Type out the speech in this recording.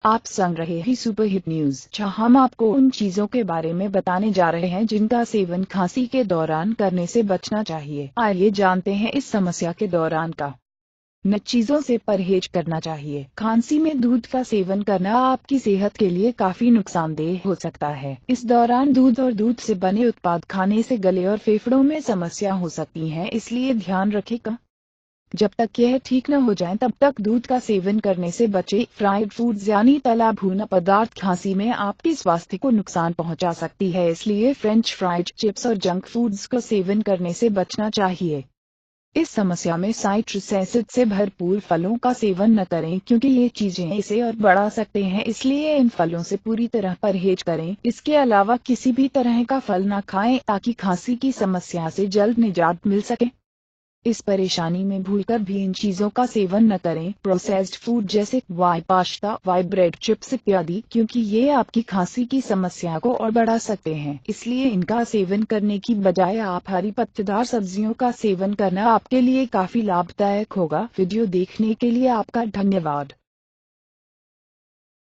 आप सुन रहे हैं सुपर हिट न्यूज, जहां हम आपको उन चीजों के बारे में बताने जा रहे हैं जिनका सेवन खांसी के दौरान करने से बचना चाहिए। आइए जानते हैं इस समस्या के दौरान का न चीजों से परहेज करना चाहिए। खांसी में दूध का सेवन करना आपकी सेहत के लिए काफी नुकसानदेह हो सकता है। इस दौरान दूध और दूध से बने उत्पाद खाने से गले और फेफड़ों में समस्या हो सकती है, इसलिए ध्यान रखें। जब तक यह ठीक न हो जाए तब तक दूध का सेवन करने से बचे। फ्राइड फूड्स यानी तला भुना पदार्थ खांसी में आपके स्वास्थ्य को नुकसान पहुंचा सकती है, इसलिए फ्रेंच फ्राइज, चिप्स और जंक फूड्स का सेवन करने से बचना चाहिए। इस समस्या में साइट्रस एसिड से भरपूर फलों का सेवन न करें, क्योंकि ये चीजें इसे और बढ़ा सकते हैं, इसलिए इन फलों से पूरी तरह परहेज करें। इसके अलावा किसी भी तरह का फल न खाएं ताकि खांसी की समस्या से जल्द निजात मिल सके। इस परेशानी में भूलकर भी इन चीजों का सेवन न करें। प्रोसेस्ड फूड जैसे white pasta, white bread, chips इत्यादि, क्योंकि ये आपकी खांसी की समस्या को और बढ़ा सकते हैं, इसलिए इनका सेवन करने की बजाय आप हरी पत्तेदार सब्जियों का सेवन करना आपके लिए काफी लाभदायक होगा। वीडियो देखने के लिए आपका धन्यवाद।